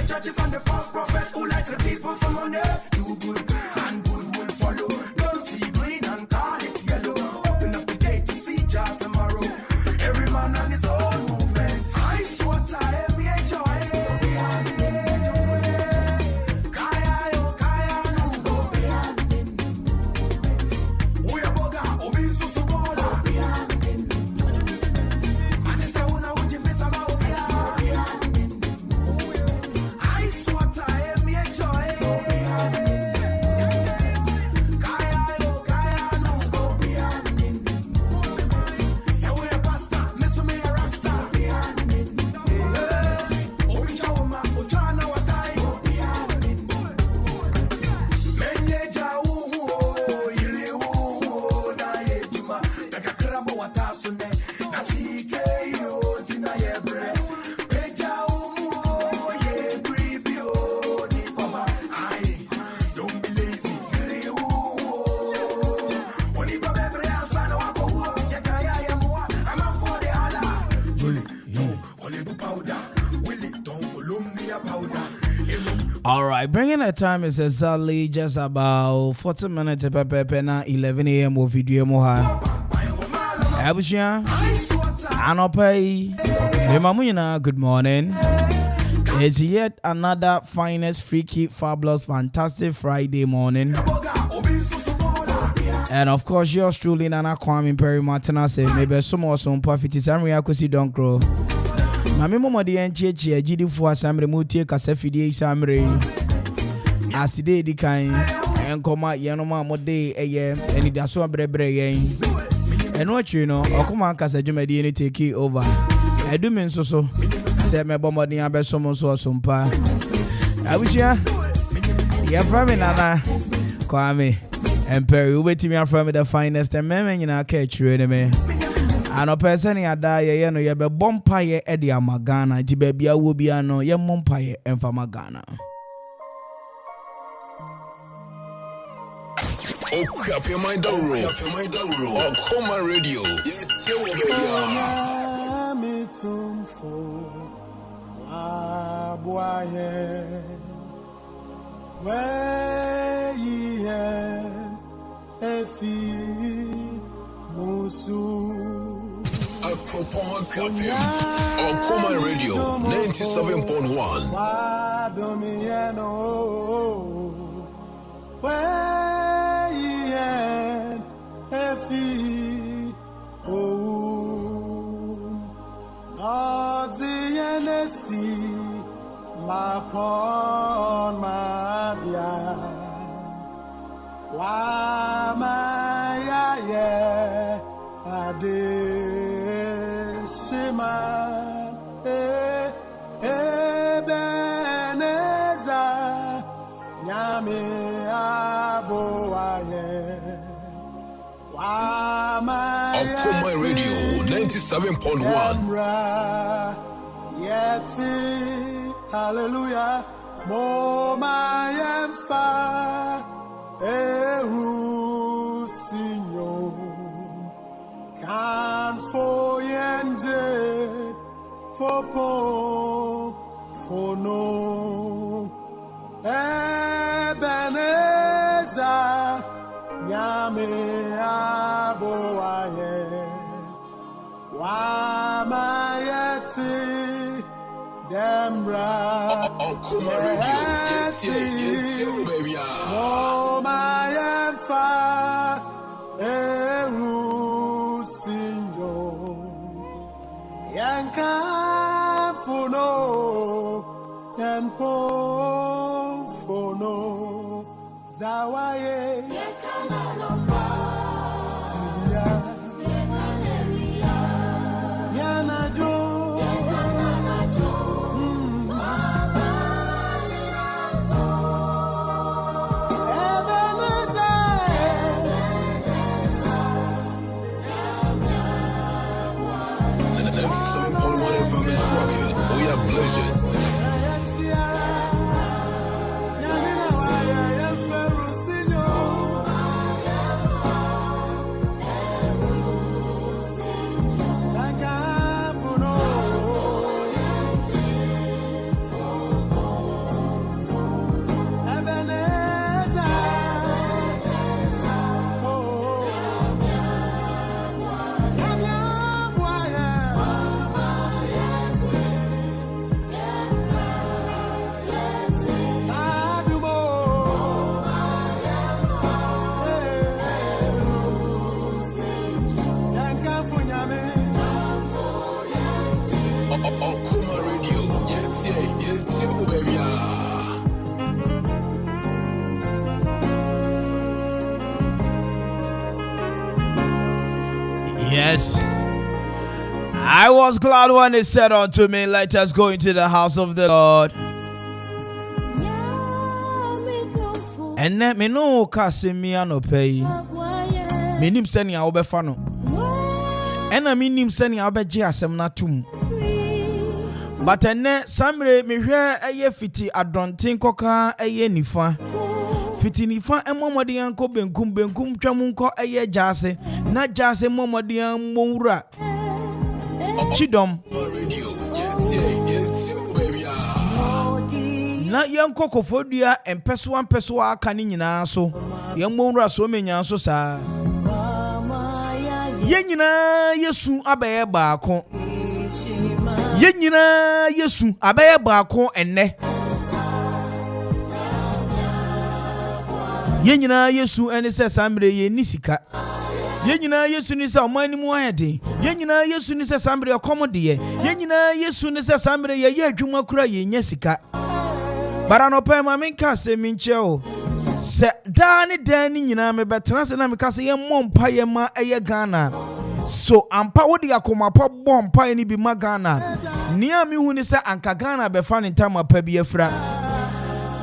churches and the false prophets who like the people for money. Do good and good will follow. Don't see green and call it yellow. Open up the gate to see Jah tomorrow. Every man on his own movement. Ice water, M-E-H-O-A. Kaya yo, kaya no. Uya boga, obi susubola. Matisa una uji visa ba obia. Ice water, M-E-H-O-A. Kaya yo, kaya no. Say we a pasta, meso me a rasta. Obi chawuma, utana watai. Menye jau, ile na yejuma. Daga krabo watasune, na sike yo tina yebre. Pejaumu, ye bribio ni papa. Aye, don't be lazy. Ile oni babebre asana wako huo. Yakaya ya mua, I'm out for the ala. Juli, yo, ole bu powder. Willie, don't Columbia powder. All right, bringing the time is exactly just about 40 minutes to pepe na 11 a.m. with video moha. Abushia, Anopai, Mamuna, good morning. It's yet another finest, freaky, fabulous, fantastic Friday morning. And of course, yours truly, Nana Kwame Mpere A.K.A. say maybe some more some profit is Amriakusi don't grow. Mami momo de enchechi agidi fu asamre mutie kasafidie isamre aside di kan enkoma yenoma mode eye eni daso abrebre yen eno atwi no okoma kasa dwumadi ni take over edumi nso so se mebomodi abesom so osompa abushia ya from nana Kwame Mpere ubetimi from the finest and meme nyina ka atwire ne me ano person yada ye no ye be bompa ye e de amagana ti ba bia wo bia no ye mompa ye emfa magana. Okay, up your mind down road. Oh, come on radio. It's your Oh, come on radio 97.1. Adwuma Radio 97.1. Yeti, hallelujah, Moma Yemfa, Sinyo, can for yende, for po, for no, Ebenezer, Yame Aboaye. Wamayeti Dembra Come on radio. It's you, baby. Oh my Emfa Eru Sinjo Yanka Funo Yanpo Funo Zawaye Yakanalopa Yes. I was glad when it said unto me, let us go into the house of the Lord. And let me know Casimiano pay. Minim seni aubefano. And I mean him sending Abeji asem natum. But ene samre me hwe eye fiti adonten koka eye nifa. Fiti nifa emomodi anko benkum twam nko eye jase. Na jase momodi an monwura. Chidom. Na yanko kofodua empeso aka ni nyina so. Yan monwura so menya so saa. Yenyina Yesu abaye baako. Yenyina Yesu abaye baako enne. Yenyina Yesu ene se sambre ye nisika. Yenyina Yesu ni se omani mu ayede. Yenyina Yesu ni se sambre akomode ye. Yenyina Yesu ni se sambre ye adwuma kura ye nya sika. Bara no pe ma menka se minche o. Se dani nyina me betena se na me kase ye mompa ye ma eye Ghana. So ampa wodi akoma pa bompa ni bi ma Ghana. Nia mi hu ni se anka Ghana be fa ni ntama pa bi afra.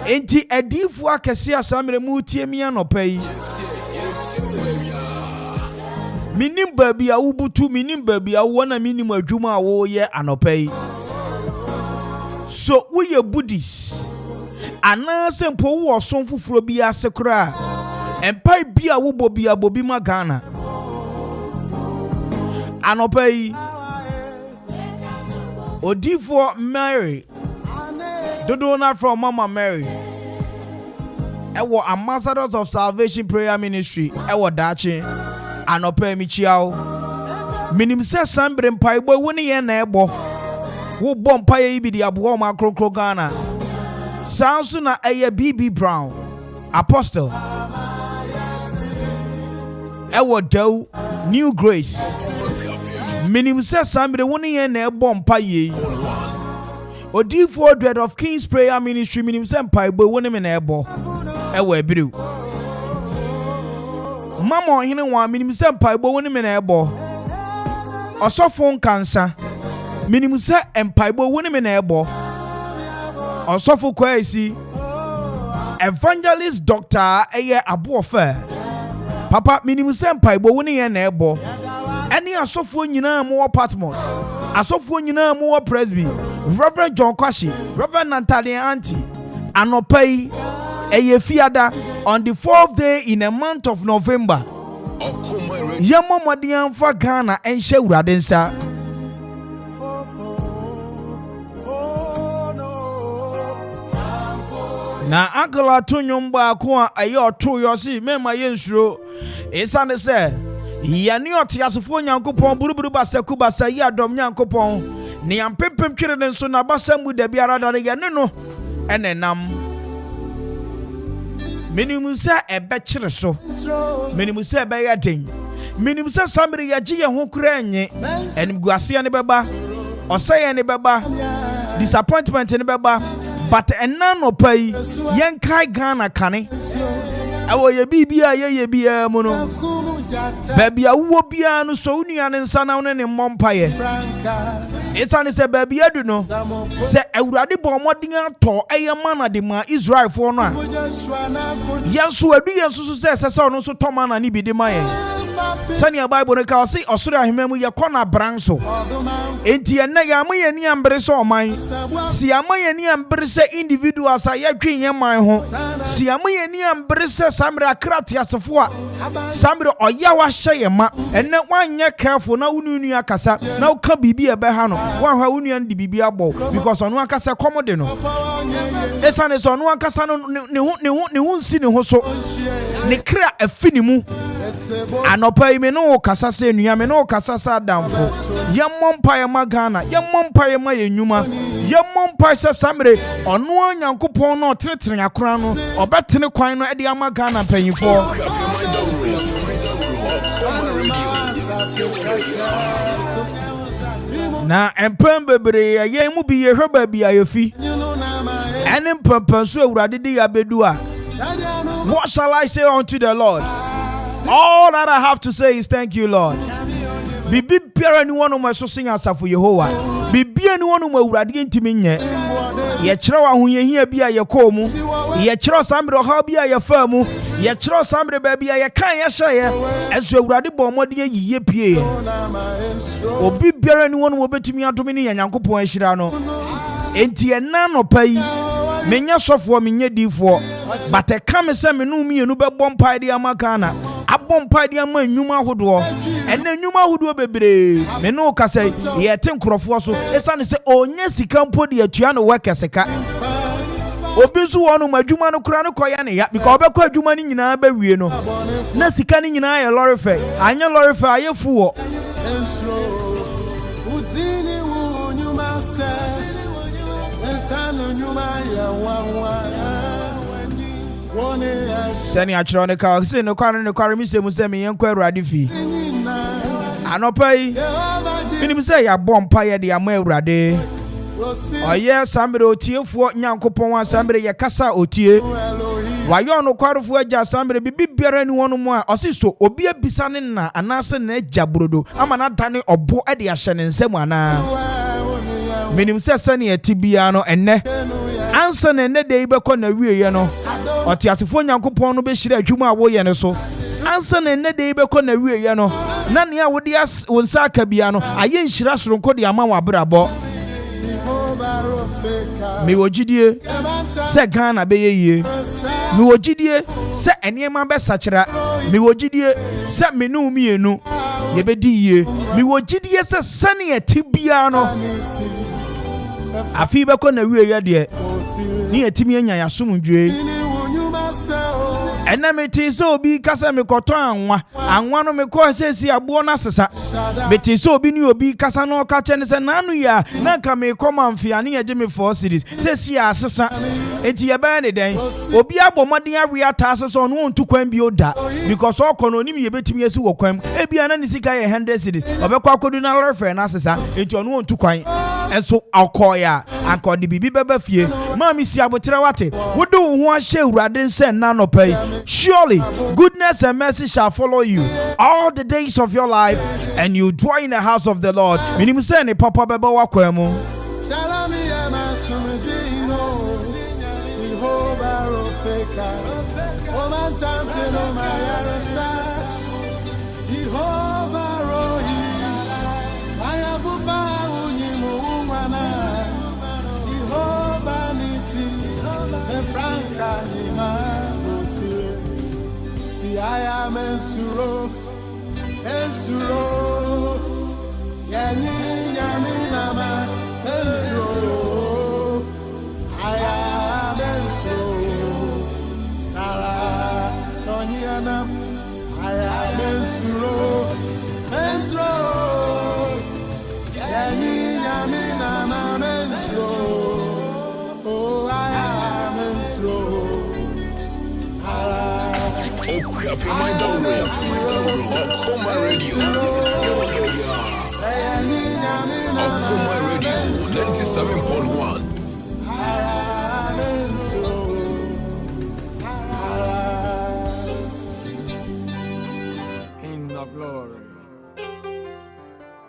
Enti edifu akese asamre mu tie mi anopa yi. Minim baby a wubutu minim baby a wona minim adwuma a wo ye anopa yi. So we ye Buddhists. Ana sempo wo son fufuro bi asekura empai bi a wo bobi ma Ghana anopai odifo Mary dodo na from Mama Mary ewo Ambassadors of Salvation Prayer Ministry ewo dachi anopai mi chiao minim se sambre mpai bo woni ye na ebo wo bom mpai bi di abo ma krokro Ghana. Sounds na eye BB Brown Apostle Ewo Dew New Grace Minim se sambre woni ye na ebompa ye Odifo Dread of King's Prayer Ministry minim se mpa ebo woni me na ebo ewo ebiru Mama ohene wa minim se mpa ebo woni me na ebo Osofo nkansa minim se mpa ebo woni me na ebo Osofo Kwesi Evangelist Dr. Eye Abuofe Papa minim sempa ibo woni ye na ebo eni asofo nyina mo Patmos asofo nyina mo Presby Reverend John Kwashi Reverend Natalie Auntie anopai eye fiada on the 4th day in a month of November yemo modian fa Ghana enhye urade nsa na akala tonyom ba ko a ayo to yo si mema yensuro esane se yani otiasofo nyankopon buruburu basaku basayi adom nyankopon ne yampempem twere ne so na basamu da biara da ye ne no enenam minimu se ebe kire so minimu se ebe ya den minimu se samre ya giye ho kura enye eniguase ne beba osaye ne beba disappointment ne beba. But enano pay yen kai Ghana kane awo ye bibia ye bia mu no baby a wo bia no so nua ne nsa na ne mompaye esane se baby adu no se awurade bo modin ato eye mana de ma Israel fo no a yenso adu yenso se ono so to mana ni bi de ma yen sani a Bible ne ka say osoro ahememu ye kona branso enti enne ya ma ye ni ambre so oman si ama ye ni ambre se individuals a ye twen ye man ho si ama ye ni ambre se samre akrati asefo a samre oya wa hye ye ma enne wanye careful na wunu akasa na uka bibi ebe ha no wan ha wunu ndi bibi abo because onu akasa komode no esane so onu akasa no ne hu nsi ne ho so ne kra afini mu anopa ime no kasa se nua me no kasa sa damfo yemmom paye ma Ghana yemmom paye ma yenyuma yemmom paye se samre ono anyankopon no tretre akora no obetene kwan no ede ama Ghana panyifo na empem bebre ye mu bi ye hweba bi ayefi enem pampan so awurade de ya bedu a what shall I say unto the Lord? All that I have to say is thank you, Lord. Bibi biara ni wonu mo so sing asafo Yehowa. Bibia ni wonu mo awurade ntimi nye. Ye kire wa hoyehia bia ye kɔ mu. Ye kire sambre ha bia ye fa mu. Ye kire sambre ba bia ye kan ye hye. Enso awurade bɔ mmɔden yiye pie. Obi biara ni wonu mo betimi adome ni Nyankopɔn ahyira no. Enti ena no pai. Menya sofo menye difo. But e kam se me no mienu bɛbɔ mpa de amaka na. Abɔ mpa de ama nnwuma hodo. Ena nnwuma hodo bebre. Me no kasa ye te nkrofo so. Esa ne se onye sika mpo de atua no work sika. Obi so wonu madwuma no kura no koya ne ya because obekɔ adwuma ni nyina ba wie no. Na sika ni nyina ye lorry fare. Anya lorry fare ayefu wo. Udini wu nyuma se. Sani achiro ne ka se no kware mi se mu se me yenkɔ awurade fi. Anopai minim se ya bompa ye de ama awurade. Oye sambre otiefuo Nyankopɔn asambre ye kasa otie. Wayo no kwarefo agya sambre bibi biara ni wono mu a osiso obi abisa ne na anase na agya brodo ama na dane obo e de ahye ne nsam ana. Minim se sani etibia no enne ansa na enne de ibekɔ na wieye no otiasefo Nyankopɔn no be hyira adwuma a wo ye ne so ansa na enne de ibekɔ na wieye no na ne a wode wonsa aka bia no aye nhyira soronko de ama wa brabɔ me wogidie se Ghana be yeye me wogidie se eniema be sachira me wogidie se menu mienu ye be di ye me wogidie se sani etibia no afi beko na wieye de ni etimi anya yasomdwe ena meti so obi kasa me koto anwa no me ko sesi abo na sesa meti so obi ni obi kasa no ka che ne se nanu ya na ka me koma mfia ne ye me 4 series sesi ya sesa enti ye ba ne den obi abomoden awe ata sesa no ontu kwan bi oda because okono onim ye betimi esi wo kwan e bia na ne sika ye 100 series obekwa akodu na refer na sesa enti ono ontu kwan enso akoya ankodi bibi beba fie ma mi si abotre wate wodo ho ahye awurade nse na no pai. Surely goodness and mercy shall follow you all the days of your life, and you dwell in the house of the Lord. Minim say ne papa beba wakwemu. I am Ensuro, Yaminama, Ensuro, I am Ensuro, Nara, Noniana, I am Ensuro, Yaminama, Ensuro, oh, I am Ensuro. A.K.A Radio. A.K.A Radio 97.1. King of glory,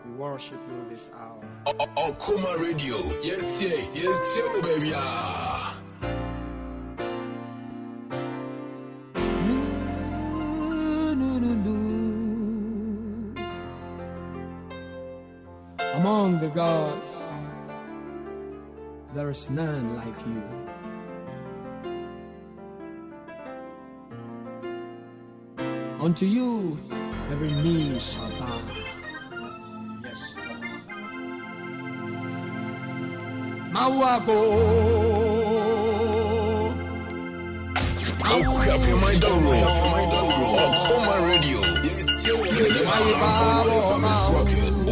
we worship you this hour. A.K.A Radio. Yes, baby. Among the gods, there is none like you. Unto you, every knee shall bow. Yes, Lord. Mawabo. A.K.A Radio.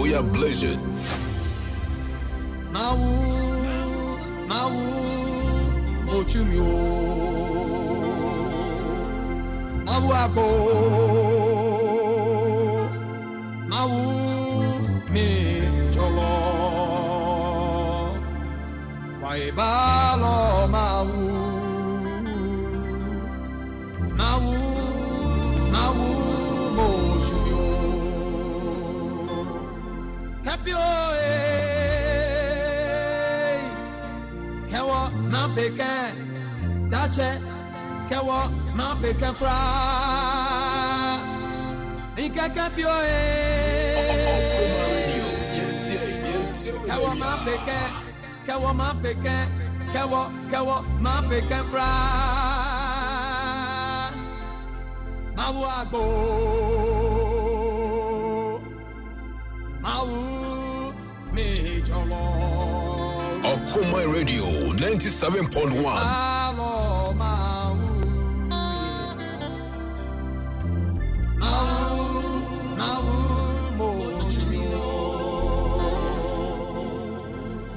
We are blessed. Ochumio. Mawabo. Me cholo. Waibalo kapio kewo na peke dache kewo na peke kra ika kapio kewo na peke kewo ma peke kewo ma peke kra mawago A.K.A Radio 97.1.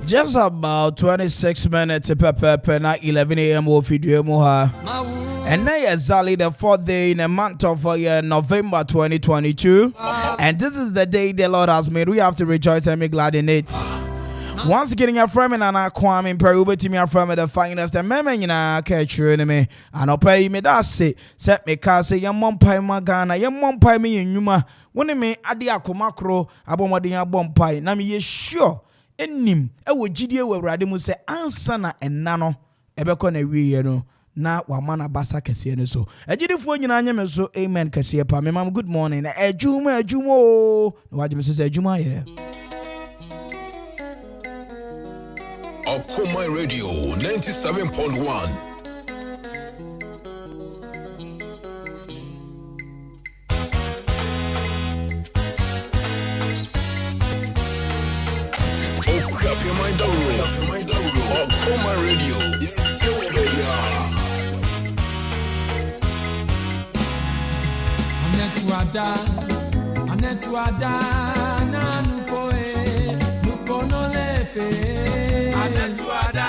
Just about 26 minutes per night, 11 a.m. of video moha. And now exactly the 4th day in the month of November 2022. And this is the day the Lord has made. We have to rejoice and be glad in it. Once again, your friend and I Kwame Mpere A.K.A from the finest and meme catch you in me. And I'll pay me that say, set me cast say, your mom pie magana, your mom pie me in yuma. When me adiako macro, abomadia bomb pie, Nami ye sure. Enim, ewo GDA we radimu se ansana enano, ebeko ne wi no. Na wamana basa kesiye ne so. Ejidifo nyina nyame so amen kesiye pa. Me mam good morning. Adwuma o. No waje me so Adwuma ye. A.K.A Radio 97.1. A.K.A Radio. Anetuada, na nupoe, nupono lefe. Anetuada,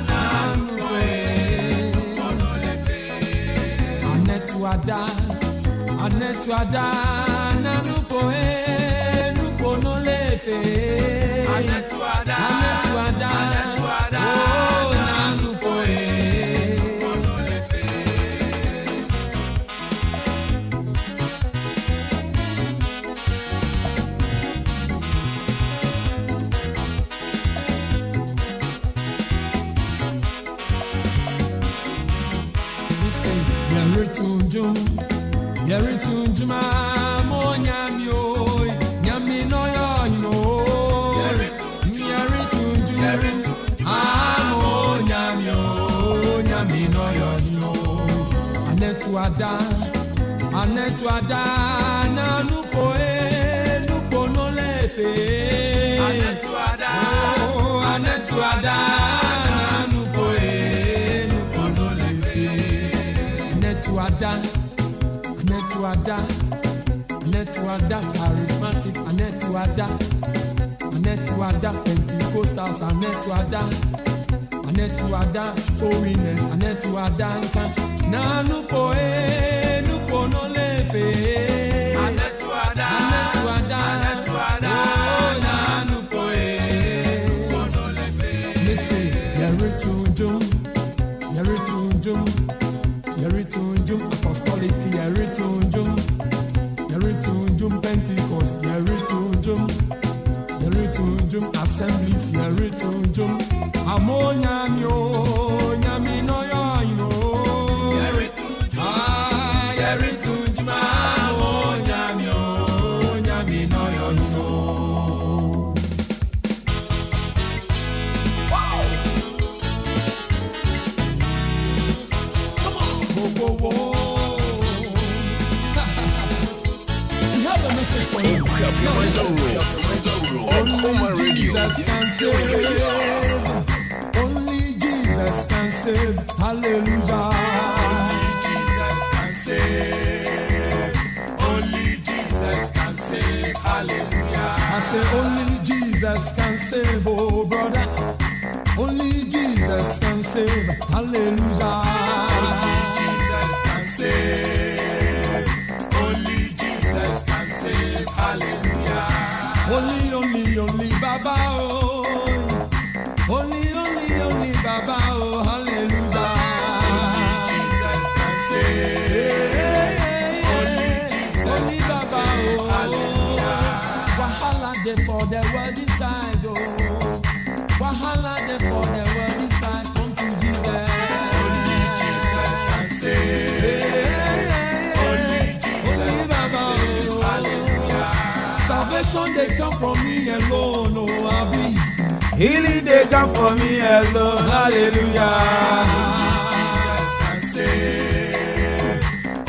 na nupoe, nupono lefe. Anetuada, na nupoe, nupono lefe. Anetuada, oh, na nupoe. Yeri tunjuma mo nyami oi nyami no yo hino yeri tunjuma mo nyami o nyami no yo hino anetuada na nupo no lefe anetuada na nupo no lefe Anetuada, charismatic, Anetuada, Pentecostals, Anetuada, holiness, Anetuada, na nupo no lefe, Anetuada, na nupo no lefe. Listen, Yeritunjum, apostolic, Yeritunjum, Pentecost, Yeritunjum, assemblies, Yeritunjum, Amonyamio, Nyamino Yoino, Yeritunjum, Amonyamio, Nyamino Yoino. A.K.A Radio. Only Jesus can save. Hallelujah. Only Jesus can save. Hallelujah. I say only Jesus can save, oh brother. Only Jesus can save. Hallelujah. Only Jesus can save. Only Jesus can save. Hallelujah. Only Baba, oh. Only Baba, oh. Hallelujah. Only Jesus can save. Only Jesus can save. Hallelujah. dey for the world inside, oh. Wahala dey for the world inside. Come to Jesus. Only Jesus can save. Only Jesus can save. Hallelujah. Salvation they come from me alone, oh Abi. Healing they come from me alone. Hallelujah.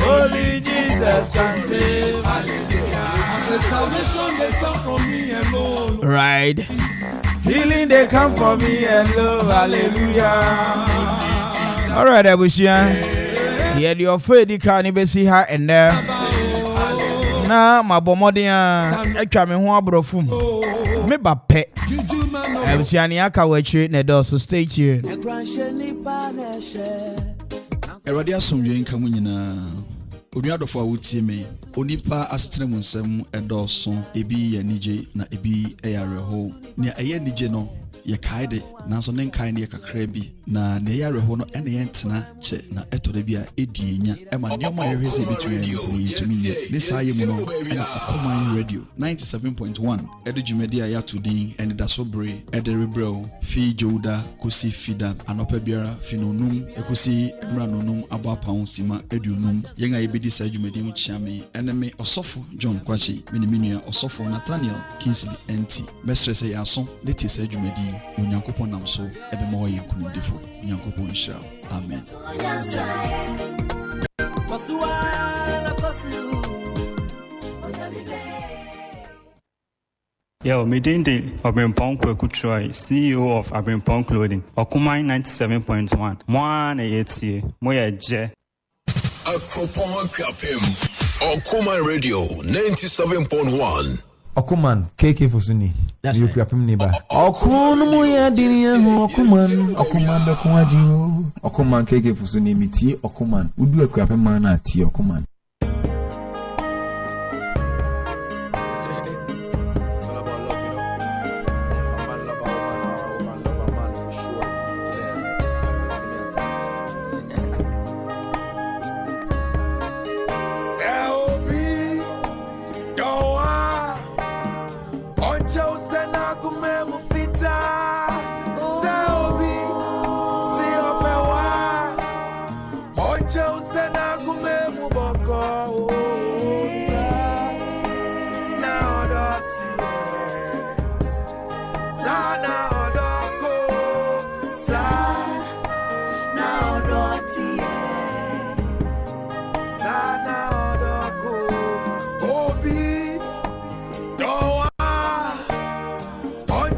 Only Jesus can save. Hallelujah. I said salvation they come from me alone. Right. Healing they come from me alone. Hallelujah. All right, Abushia. Yeah, the offer can be see her and there. Na my bomodia. I come in one brofum. Me bape. Abushia ni aka wechi ne do, so stay tuned. Eradi asomdwe nka mu nyina. Onuadofo awutie me. Onipa asetre mu nsem edoso ebi ya nije na ebi eyareho. Ne eye nije no ye kaide nanso ne nkai ne kakra bi na ne yareho no ene yentena che na etore bi a edienya ema nyoma yehwese betumi ye ne saye mu no na Akoma radio 97.1 edujumedi a yatudin ene dasobre ederebrel fi joda kosi fida anopa biara finonum ekosi emranonum abapawon sima edunum yenga yebedi sa jumedi mu chiame ene me osofo John Kwachi miniminu osofo Nathaniel Kingsley NT mesrese yaso leti sa jumedi Unyankopon nam so ebe ma hoye kunindefo Unyankopon nhyira amen. Yo, Midindi Abrimpong Kwekutroy, CEO of Abrimpong Clothing, Okumai 97.1. Mwana yeti, moya je. Akropong Kapim. Okuma Radio 97.1. Okuman A.K.A Fosuni. You krapim neighbor. Okun muya diniya Okuman. Okuman be kuwaji o. Okuman A.K.A Fosuni miti Okuman. Udu krapim mana ti Okuman.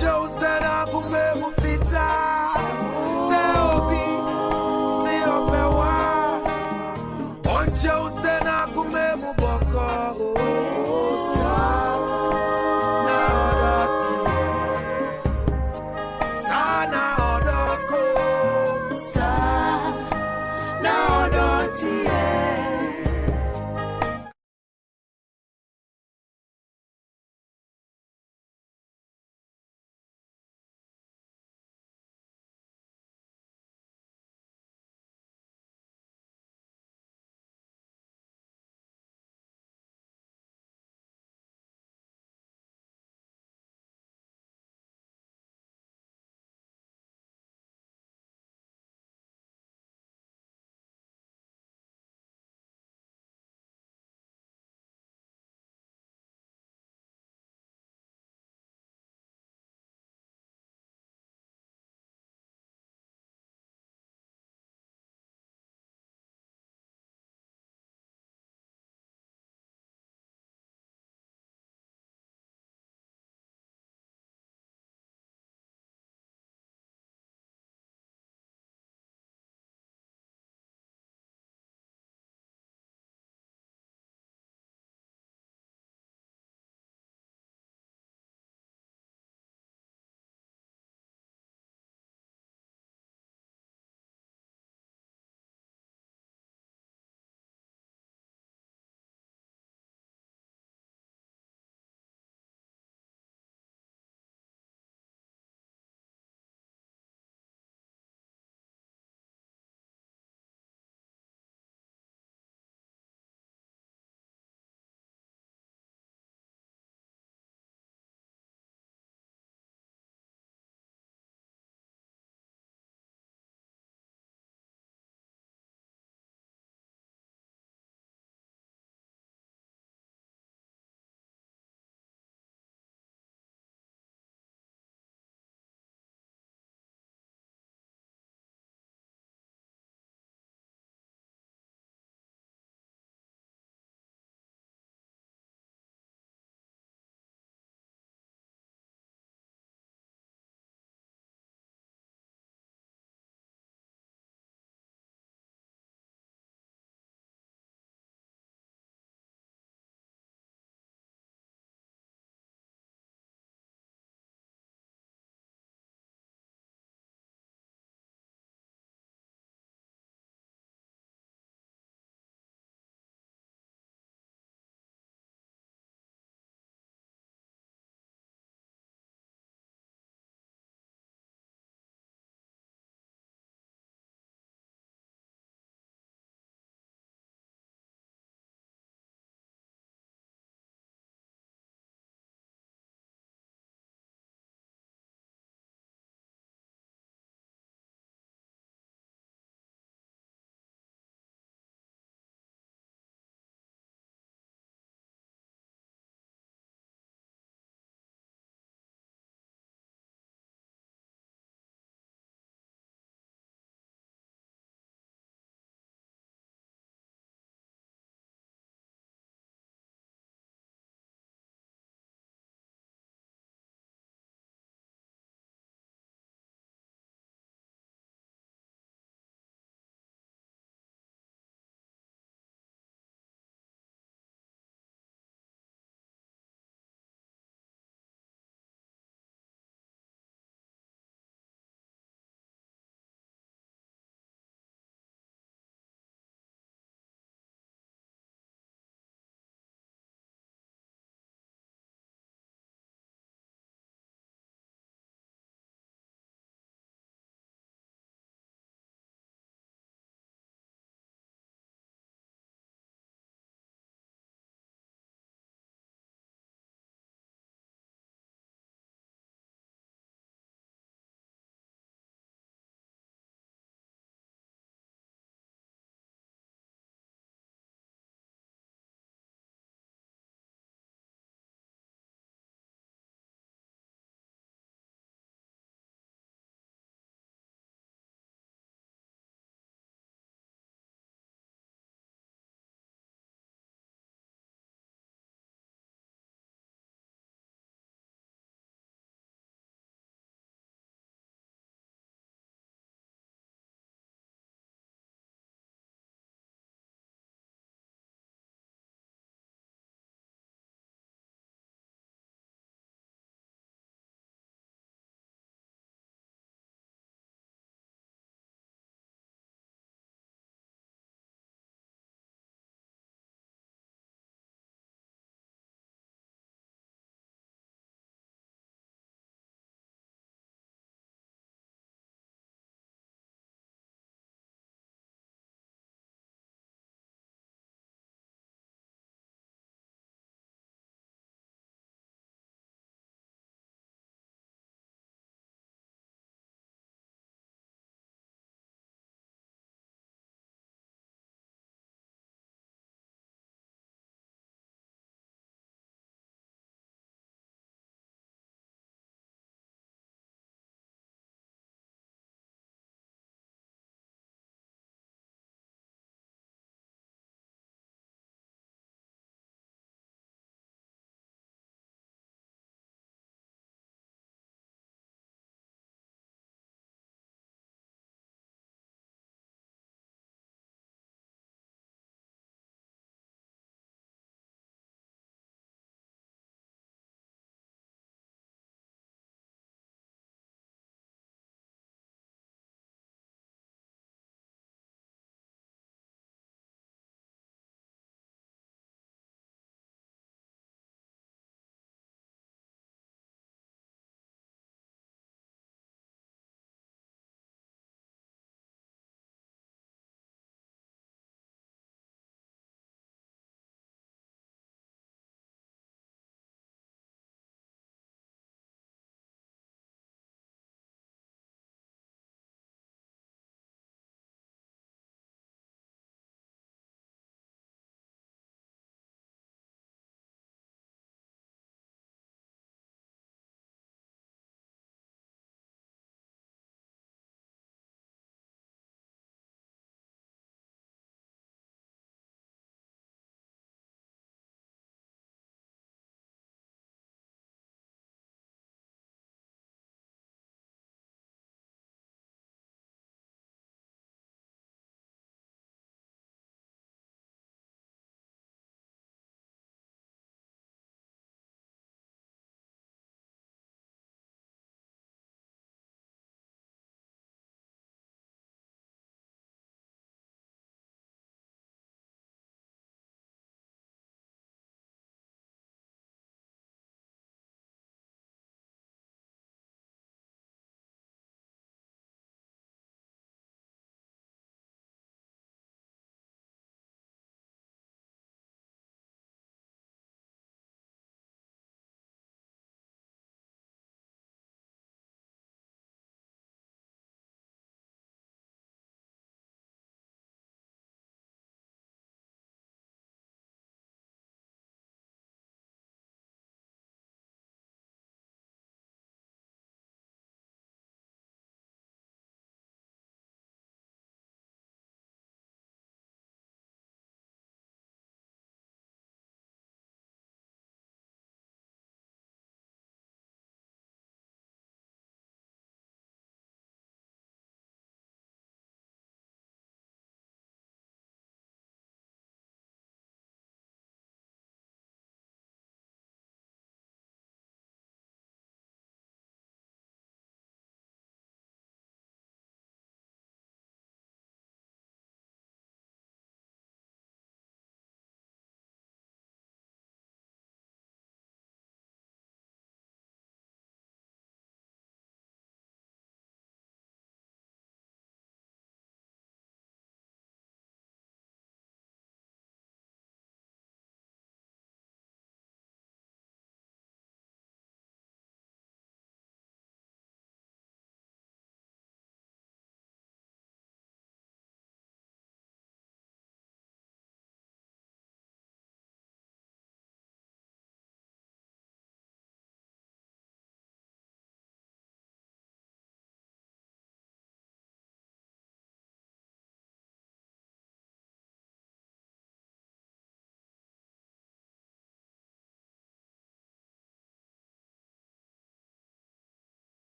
Joe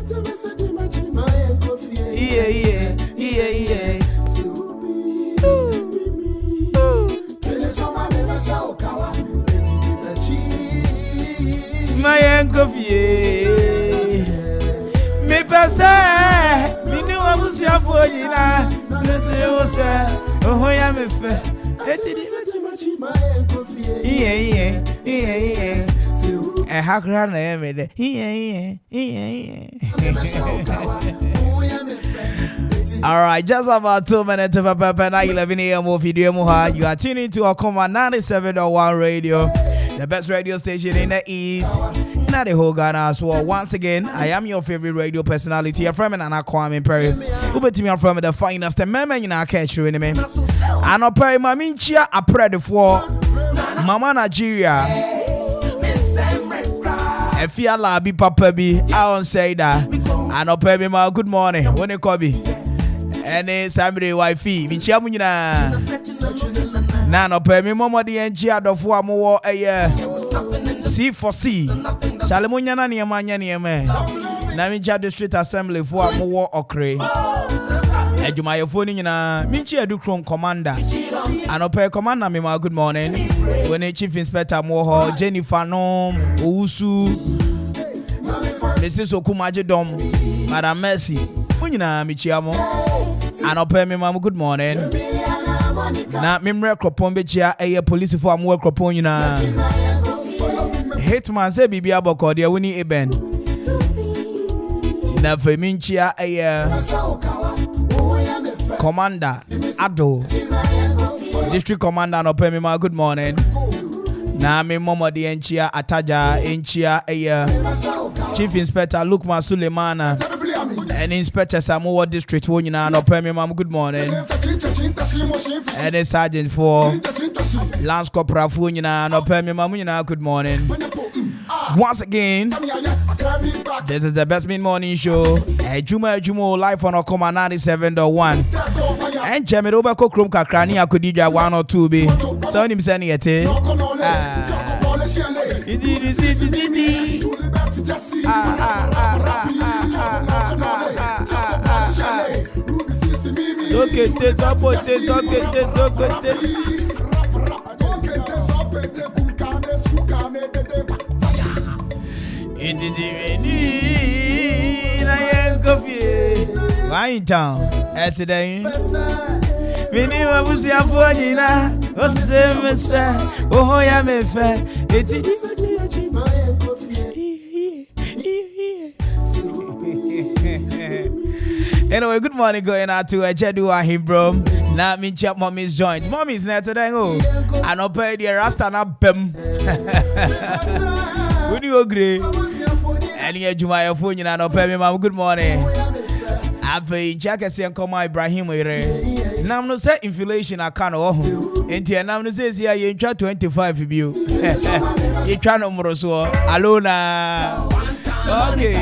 My uncle, me pass, me knew I was your for you now. Oh, I am a fair. A hack run every day. All right, just about 2 minutes of a pepper 11 a.m. video. You are tuning to A.K.A 97.1 radio, the best radio station in the East. Not the whole Ghana as well. Once again, I am your favorite radio personality. I'm from Kwame Mpere A.K.A. from the finest member in our catch you in me. And I'll pay my minchia a pray for Mama Nigeria. If you are be papa be, I won't say that. And I'll pay me my good morning. When you call me. And then somebody wifey, minchia munina. Now I'll pay me mama the NG of one more a year. C for C. Chalamunya Niamanya Niame. Namija District Assembly for more okre. Adwuma phone nyina minchi edukron commander. Anope commander me ma good morning. When the chief inspector mo Jennifer no Owusu. Mrs. Okumaje Dom. Madam Mercy. Munyina michiamo. Anope me ma good morning. Na memre kropon bechia eye police for amwo kropon nyina. Hitman say bibia boko de woni eben. Na feminchia eye Commander Ado District Commander no pay me my good morning. Na me momo di enchia ataja enchia Chief Inspector Lukman Sulemana and Inspector Samuel District wo nyina no pay me my good morning. And Sergeant for Lance Corporal fu nyina no pay me my nyina good morning. Once again, this is the best mid-morning show. Adwuma Adwuma live on A.K.A 97.1. And Jemmy Robako Krum Kakrani Akudija 1 or 2 be. So him sending it. Why town today? Mini was your phone, what's the same? Oh, I am a fair. Anyway, good morning going out to Adwuma Adwuma. Now me chap mommy's joint. Mommy's not today. Oh, I no pay the rasta na bem. Would you agree? Any Adwuma phone, you know, pay me, mama. Good morning. I've been checking see Kwame Ibrahim here. Now no say inflation I can't oh. Enti now no say here you try 25 view. You try no more so. Alona. Okay.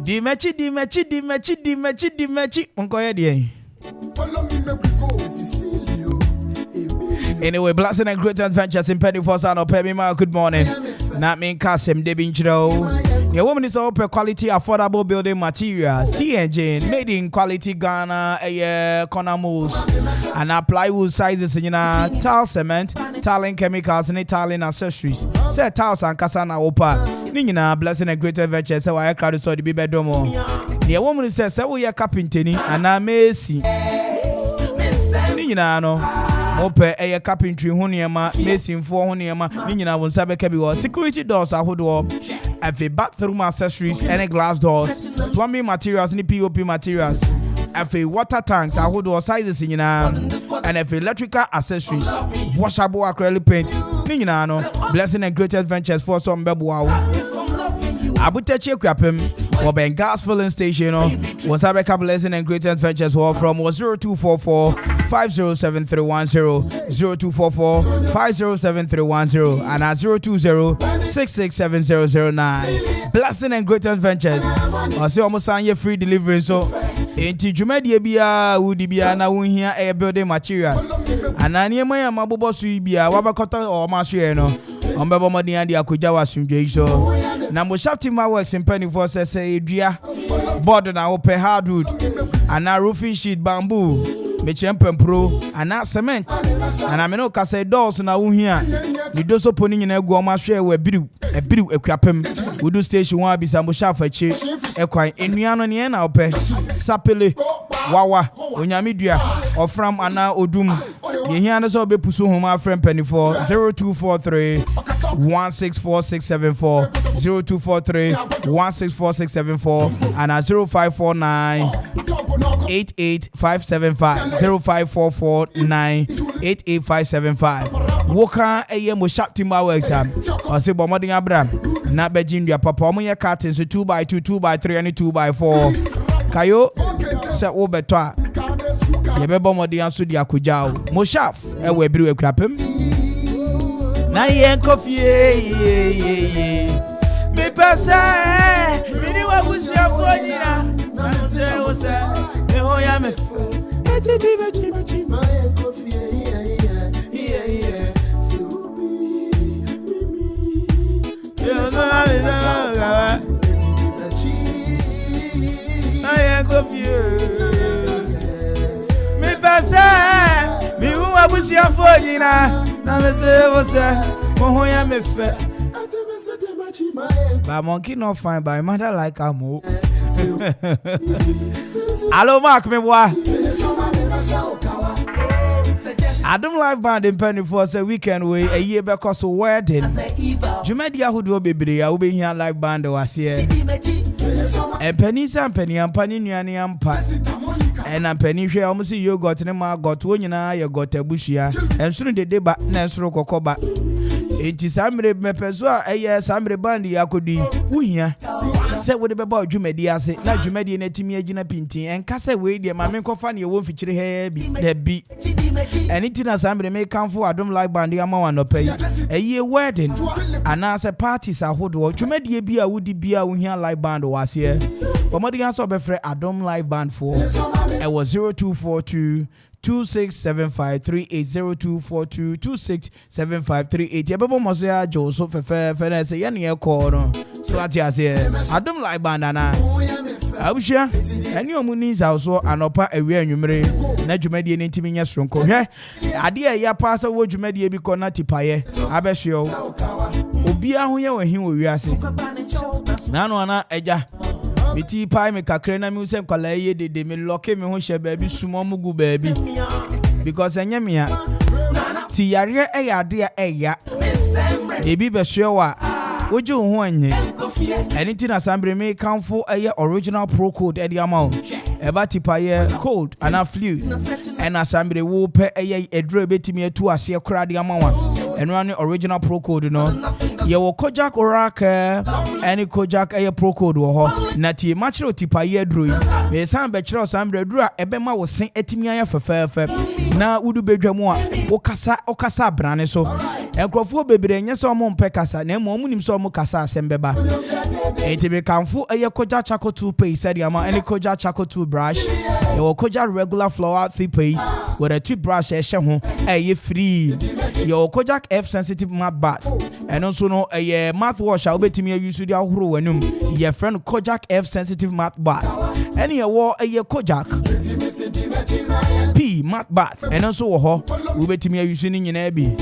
Di mechi. Unko ye di. Anyway, blessing and great adventures in Penny for San Opemima. Good morning. Not me Kasim Debinchro. Your woman is all per quality affordable building materials. TNJ made in quality Ghana corner moves and apply wood sizes in tile cement, tiling chemicals and Italian accessories. Say tiles and kasana opa. Nina blessing and great adventures. So I crowd saw the baby domo. Your woman says, "So we are carpentering and I'm Messi." Nina no. Mope a carpentry huniama, mason for huniama, Nina will sabe security doors ahodo, a bathroom accessories, and glass doors, plumbing materials, and POP materials, a water tanks ahodo sizes in and electrical accessories, washable acrylic paint, Nina no, blessing and great adventures for some bebuau. Abutechi Kwapem or Ben Gas Filling Station was a blessing and great adventures from 0244 507310 0244 507310 and at 020 667009. Blessing and great adventures. I see almost your free delivery so enti Jumedi bia wudi bia na won hia air building materials. Anani ma ya mabobo su bia wabakota o maso ye no. Ombebo modin ade akoja wasundwe so. na mo shop team works in penny for say dua board na open hardwood and a roofing sheet bamboo me champion pro and a cement and I no ka say doors na wo hia ni do so poni nyina egu o ma hwe we biru ekuapem we do station 1 bisa mo shop achi ekwan enua no ne na ope sapele wawa onyamedua ofram ana odum ye hia no so be pusu homa friend penny for 0243 164674 0243 164674 and 0549 88575 0544 88575 woka eye mo sharp team our exam o se bo modern abram na bejindua papa o ye cartons 2x2 2x3 and 2x4 kayo se wo beto a ye be bo modern aso di akojao mo sharp e we biri we krapem na ye nkofie me pasa me ni wa busia fonyina na se wo se me ho ya me eti di beji ma ye nkofie yo na me na I nkofie me pasa me wa busia fonyina na me se wo se mo ho ya me fe but monkey not fine but matter like amo hello mark me boy Adum live band in penny for say weekend way a year because of wedding Jumedia who do bebre a we here live band was here and penny and penny and penny nyani ampa and I'm penny hwe almost see you got ne ma got wo nyina you got abushia and soon the deba na nsoro kokoba enti samre mepeso a eye samre band yakodi wuhia se wo de beba dwumadi ase na dwumadi na timi agina pintin enka se we de ma me kofa ne wo mfikyire he bi da bi anything na samre me kanfo Adum live band ya ma wanopai eye wedding ana se parties ahodo dwumadi bi a wodi bi a wuhia live band wase bomodi aso be frɛ Adum live band for it was 0242 267538 267538 yebebo mosia Joso fefe na say yan ye call no so atiase Adum live band na abusha eni omuni zawso anopa awie anwumere na dwumadi ne ntimi nya sronko hwe ade a ya paasa wo dwumadi bi kɔ na tipaye abehwe obi ahoye wahin wo wiase na no ana eja Miti pai me kakre na mi usem kwala ye dede me loke me ho hye baabi sumo mugu baabi because enya me a ti yare ade a eya ebi be hyewa oje ho anye anything assembly me kanfo original pro code e di amount eba tipa ye code ana fluid and assembly wo pe edro betimi atu ase kra di amount eno ani original pro code no ye wo Kojak Oracle any Kojak pro code wo ho na ti machiro tipa ye dro me san be chiro assembly dro a ebe ma wo sen etimi aya fefefe na wudu bedwamu a wo kasa brane so enkrofo bebre nye so mo mpe kasa na mo munim so mo kasa asembeba enti be kanfo Kojak Charcoal toothpaste di ama any Kojak Charcoal tooth brush ye wo Kojak regular flower toothpaste with a toothbrush ehye ho free ye wo Kojak F sensitive mouth bath and also no mouthwash a obetimi use di ahoro wanum ye friend Kojak F sensitive mouth bath any ye wo Kojak P mouth bath and also wo obetimi use ni nyina bi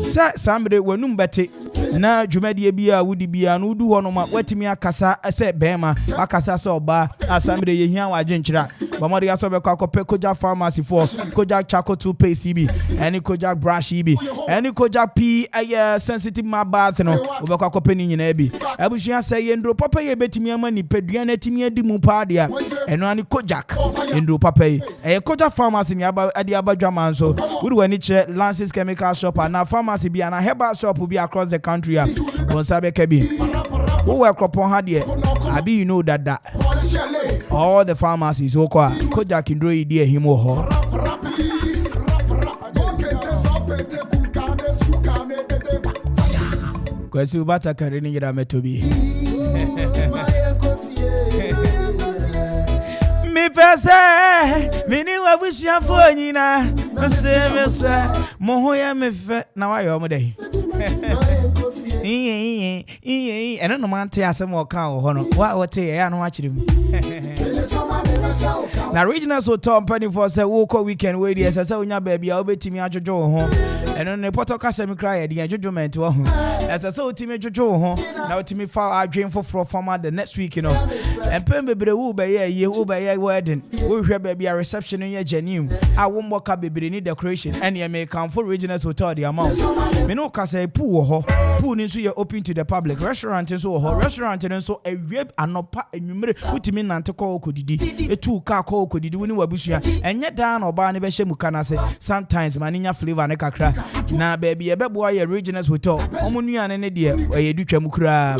sa sambre wanum bete na dwumadi bi a wudi bi a no du ho no ma watimi akasa se bema akasa se oba asambre ye hia wa dwenkyira bamodi aso be kwa kope Kojak pharmacy for Kojak Charcoal toothpaste bi any Kojak brush bi any Kojak P sensitive mouth bath no we kwa kope ni nyina bi abushia se ye ndro papa ye betimi ama ni pedua na timi adi mu pa dia eno ani Kojak ndro papa ye Kojak pharmacy ni adi abadwa so wudi wani che Lances chemical shop na pharmacy bi na herbal shop bi across the country a won sabe ka bi wo we kropon ha de abi you know that all the pharmacies okwa Kojak ndro yi de himo ho kwesi ubata karini ngira metobi mi pese mini wabushia fonyina mese mo ho ya mefe na wa yo mo dai ɛno no mante asɛm ɔka wɔ hɔ no wa wɔte ɛyɛ no akyerɛ mu na regional hotel mpanimfoɔ sɛ wokɔ weekend wei deɛ ɛsɛ sɛ wonya baabi a wobɛtumi adwodwo wo ho ɛno ne pɔtɔ kasɛm kra yɛ deɛ adwodwomɛnt wɔ ho ɛsɛ sɛ wotumi dwodwo wo ho na wotumi fa adwen foforɔ fama the next week no ɛmpɛn bebree wo bɛyɛ yie wo bɛyɛ wedding wohwɛ baabi a reception no yɛ genuine a wo mmɔka bebree ni decoration ɛne ɛmekamfo regional hotel de ama wo me ne wo kasa pool wɔ hɔ pool no nso yɛ open to the public restaurant nso wɔ hɔ restaurant no nso awie anɔpa anwummere wotumi nante kɔ kɔdidi ɛtu kaa kɔ kɔdidi wo ne wabusua ɛnyɛ daa na ɔbaa ne bɛhyɛ mu ka no ase sometimes ma ne nya flavor ne kakra na baabi yɛbɛboa yɛ regional hotel ɔmo nuane ne deɛ ɛyɛ dutwa mu koraa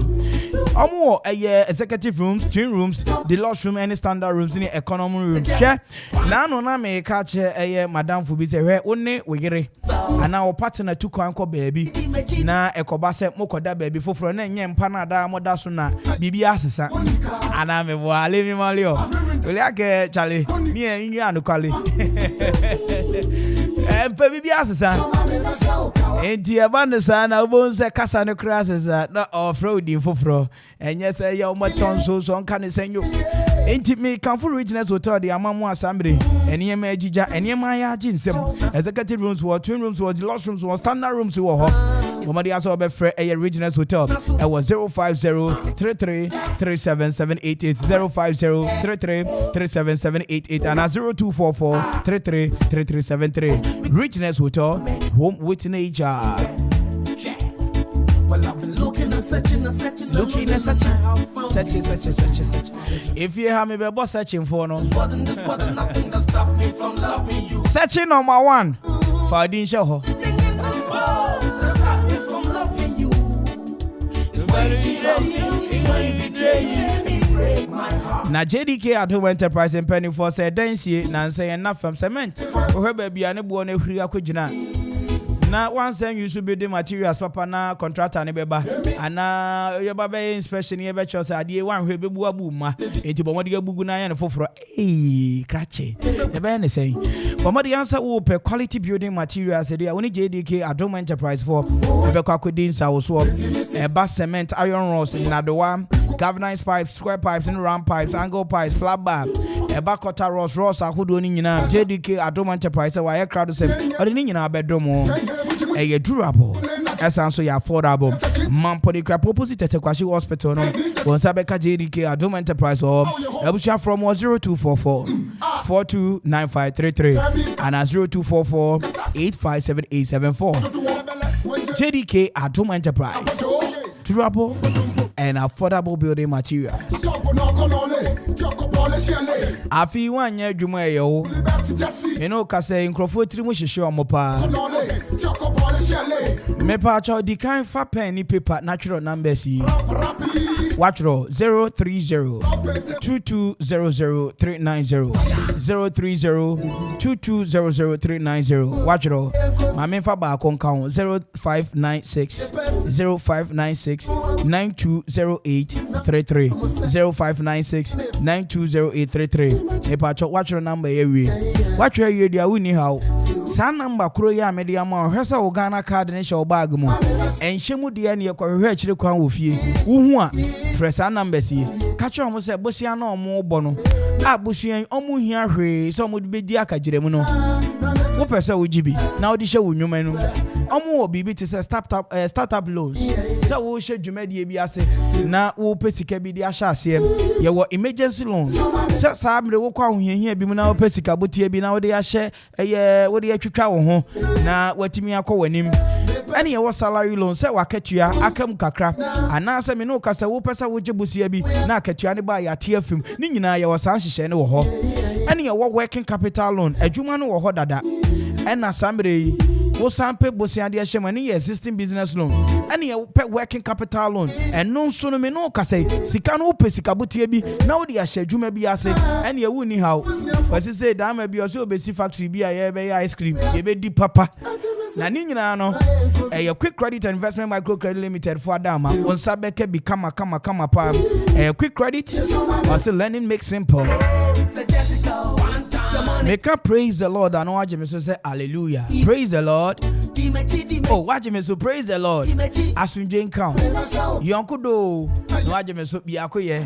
ɔmo wɔ ɛyɛ executive rooms twin rooms deluxe room and standard rooms ne economy rooms hwɛ na ano na me ka kyɛ ɛyɛ madam fo bi sɛ hwɛ wo ne wo yere ana wo partner tu kwan kɔ baabi na ɛkɔba sɛ mokɔda baabi foforɔ na nyɛ mpa na da moda so na bibi asesa ana me bo ale mi malio ole ake chale mi enyu anukale mpa bibi asesa enti eba no sa na obon sɛ kasa no kra asesa na ofro din foforɔ enye sɛ ya omoton so nka ne senyo enti me kanfo regional hotel de amamu assembly eniyema agija eniyema ya agi nsem executive rooms wɔ twin rooms wɔ deluxe rooms wɔ standard rooms wɔ hɔ Omadi aso obefre eye regional hotel e was 05033377788 05033377788 and 0244333373 regional hotel home with nature. Well, I've been looking and searching. If you have me be boss searching for no. This wasn't nothing that stopped me from loving you. Searching number 1 for I didn't show her. That stopped me from loving you. It's when you cheat on me, it's when you betray me, it break my heart. Na A.K.A Adwuma Enterprise and penny for say dance na say enough from cement. We baby ane bo na huri akogina. Na one time you should build materials papa na contractor ne beba ana your baba inspection ye be cho say ade wan hwe bebu abu ma enti bomode abugu na ya ne foforo krache e be ne say bomode answer wo per quality building materials dey woni A.K.A Adwuma Enterprise for e be kwakodin sa wo so e ba cement iron rods na dowa galvanized pipes square pipes and round pipes angle pipes flat bar e ba quarter rods ahodo ni nyina A.K.A Adwuma Enterprise wa ye crowd say ode ni nyina bedomo a durable, as also affordable. Mampodi crap opposite Tekwashi Hospital. Once Abeka A.K.A Adwuma Enterprise or Ebusha from 0244 429533 and 0244 857874. A.K.A Adwuma Enterprise. Durable and affordable building materials. Afi one year Juma yo. You know, Kase in Crawford Trimushisho Mopa. Me pacho di kind fa pen paper natural numbers yi. Watch roll 030-2200-390 030-2200-390. Watch roll. My main fa ba account 0596-920833 0596-920833. Me pacho watch roll number every. Watch roll you dia wini how. San number kuro ya media ma hwesa wo Ghana card ne show bag mu enhwemu de ne yekwahwe akire kwan wo fie uhu a fresa numbers yi ka che omo se bosia na omo bo no a bosia omo hia hwe so omo de bedi akagire mu no wo pese wo gibi na wo de hye wo nwuma no omo wo bibi te se startup loans so wo hye dwumadi bi ase na wo pesika bi de ahya ase ye wo emergency loan so sa mre wo kwa hohia bi mu na wo pesika botie bi na wo de ahye wo de atwitwa wo ho na watimi akọ wanim ene ye wo salary loan se wakatua akam kakra ana se me no kasa wo pesa wo jebusia bi na akatua ne ba ya te afim ni nyina ye wo san hyehyɛ ne wo ho ene ye wo working capital loan adwuma no wo ho dada ena sambre wo sampe bosia de hyɛ ne ye existing business loan ene ye working capital loan eno nso no me no kasa sika no pesika botie bi na wo de ahye adwuma bi ase ene ye wo ni hawo wasi say da ma bi o so obesi factory bi a ye be ice cream ye be di papa na ni nyina no quick credit and investment micro credit limited for adama on sabeke bi kama pa quick credit was learning make simple Make a praise the Lord. I know what you say hallelujah. Praise the Lord. Oh, watch me so praise the Lord. Asunjin count. Yonko do. No watch me so biako ye.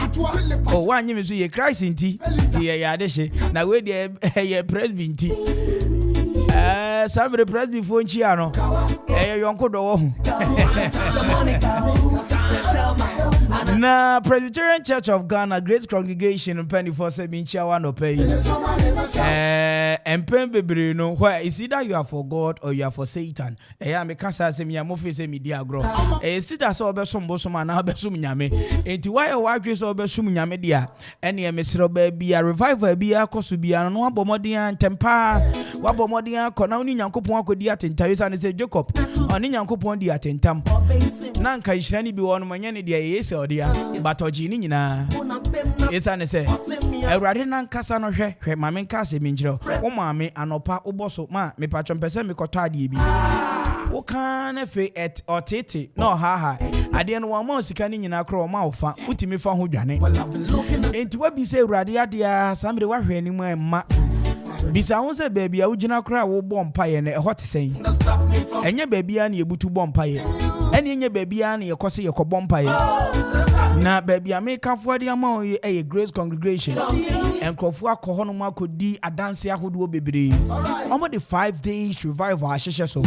Oh, one you so ye Christ in tea. Yeah, deshe. Now we ye praise binti. Somebody praise before Chiano. Yonko do. Na Presbyterian Church of Ghana Grace Congregation penny for 7 chawa no pay. And pen bebre no where is either you are for God or you are for Satan. Me cancer say me am face me dia grow. Sit as obe som bosom na obe sum nyame. Enti why wa dwe so obe sum nyame dia. Ene me sro ba bia revival bia akoso bia no abomodian tempa. Wa bomodian akona oni nyankopon akodi atentawe sa ne say Jacob. Oni nyankopon di atentam. Na nka ihirani bi won manya ne dia yese odia. But oji ni nyina. Esa ne say Ewrade na nkasa no hwe mame nkasa mi njiro. Wo mame anopa uboso ma me patcho mpese me kotọ ade bi. Wo kan na fe et otete no ha ade no wa ma sika ni nyina kro ma ofa utimi fa ho dwane. Enti wa bi se Ewrade ade a samre wa hwe ni mu emma. Bisa ho se baby a ugina kra wo bọ mpaye na ehot sen. Enye baby a na ebutu bọ mpaye. Ene enye baby a na yekose yekobọ mpaye. Na baby America for the amount a Grace Congregation and Krofu alcohol no makodi adanse ahodo bebre. Omo the 5 days revival ahyehyɛ so.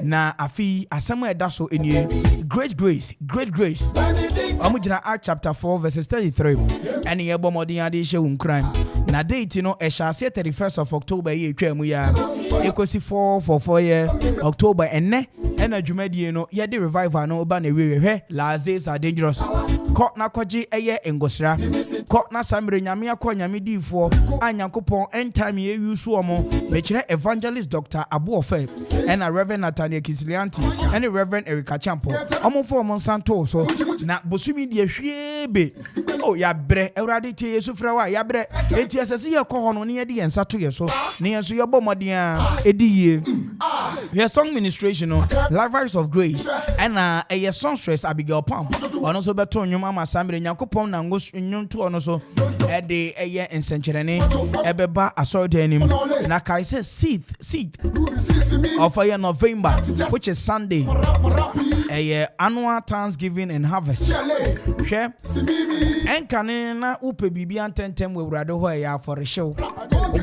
Na afi asɛm ɛda so enie great grace. Omo gina Acts chapter 4 verses 33. Ene yɛbɔ modin ade hye unkran. Na date no ɛhyɛ 31st of October ye twa mu ya. Ekosi 4 year October enne ɛna dwumadie no yɛde revival no ba na wehwehwɛ last days are dangerous. Kɔ na kɔgye ɛyɛ ngosra. Kɔ na samre nyame akɔ nyame difo anyankopɔn end time ye use omo. Mekyerɛ evangelist Dr. Abuofe ɛna Reverend Nathaniel Kislianti ɛne Reverend Erika Champo. Omo fo omo santo so na bosumi die hwiebe. Oh ya bre Ewrade tie Yesu fra wa ya bre. Enti asase ye kɔ ho no ne ye de yensa to ye so. Ne yenso ye bɔ modin a edi ye. We song ministration no Lives of Grace ɛna ɛyɛ songstress Abigail Pam. Ono so beto nnwom ama samre nyankopɔn na ngos nnwom to ono so ɛde ɛyɛ nsenkyerɛne ɛbɛba asɔredanim na kai say seed of a November which is Sunday ɛyɛ annual Thanksgiving and Harvest hwɛ ɛnkane na upe bibi antentem we Awurade hɔ ɛyɛ afɔrehyew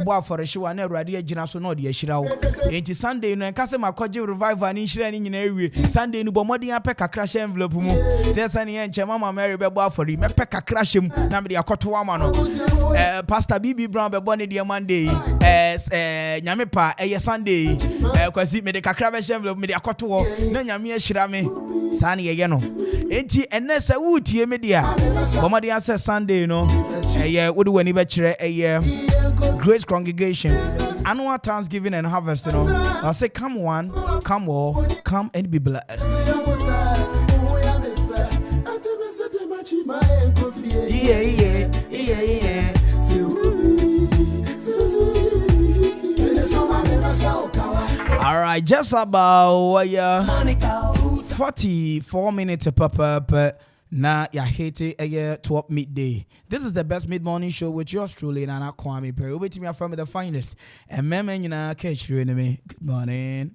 obo afɔrehyew na Awurade agyina so na ɔde ahyira wo enti Sunday no ɛnkase makɔgye revival ni hyira ni nyina ewie Sunday no bɔmɔden apɛ kakra hyɛ envelope mu tesa ne yɛnkyɛ mama Mary bɛbɔ afɔre mɛpɛ kakra hyɛ mu na me de akɔto ama no Pastor BB Brown bɛbɔ ne de Monday nyame pa ɛyɛ Sunday kwasi me de kakra bɛ hyɛ envelope me de akɔto hɔ na nyame ahyira me saa ne yɛyɛ no enti ɛnɛ sɛ wotie me de a bɔmɔden asɛ Sunday no ɛyɛ wode wani bɛkyerɛ ɛyɛ Grace Congregation annual Thanksgiving and Harvest no I say come one come all come and be blessed. Yeah. All right, just about 44 minutes per na ya hate a 12 midday. This is the best mid-morning show with yours truly, Nana Kwame Mpere. Over to me from the finest. And men, you know, catch you in me. Good morning.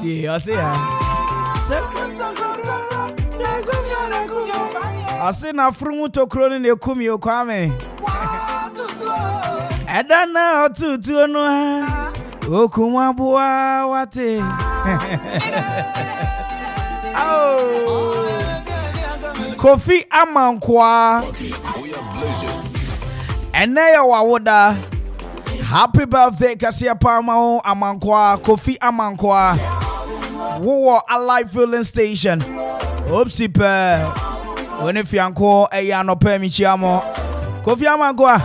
See, I see I say na frumu to kroni ne kumi o Kwame. Edana otutu no ha. Okuma bua wate. Oh. Kofi Amankwa. Enaya wawoda. Happy birthday Kasia Parmao Amankwa. Kofi Amankwa. Wo Alive Filling Station. Opsi pe. When fianko eya no pe mi chiamo. Kofi Amankwa.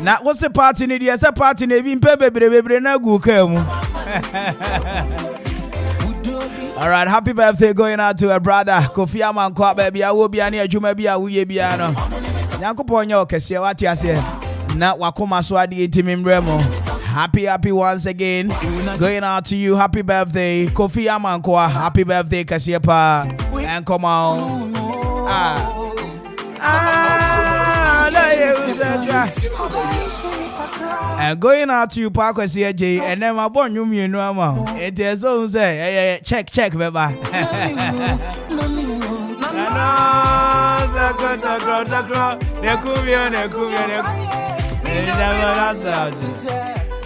Na what's the party ni dia se party na bi mpe bebre na gu ka mu. All right, happy birthday going out to a brother Kofi Amankwa baby awo bia na adwuma bia wo ye bia no. Nyankopon nya okese wati ase na wakoma so ade etimi mbremo. Happy once again going out to you. Happy birthday Kofi Amankwa. Happy birthday Kasiepa. And come on. And going out to you, Park J, and then my born you mean no amount. It is so say, check, beba.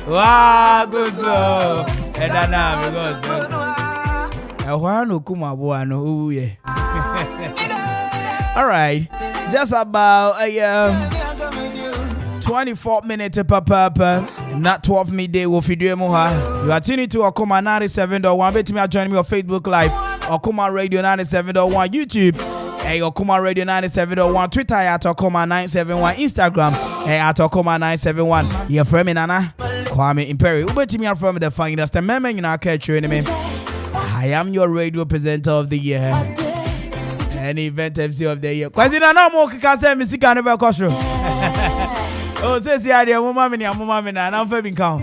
Wow, good so. And I know we all right, just about 24 minutes papa, not 12 midday. Will you are tuning to Okuma 97.1. Bet me join me on Facebook Live, Okuma Radio 97.1, YouTube, Okuma Radio 97.1, Twitter at Okuma 971, Instagram at Okuma 971. You're from me, Nana Kwame Mpere A.K.A. Bet me from the finest member in our culture. I am your radio presenter of the year. Any event MC of the year. Cause in a normal kasa music and never cost room. Oh, says the idea, mama, and I'm fabbing count.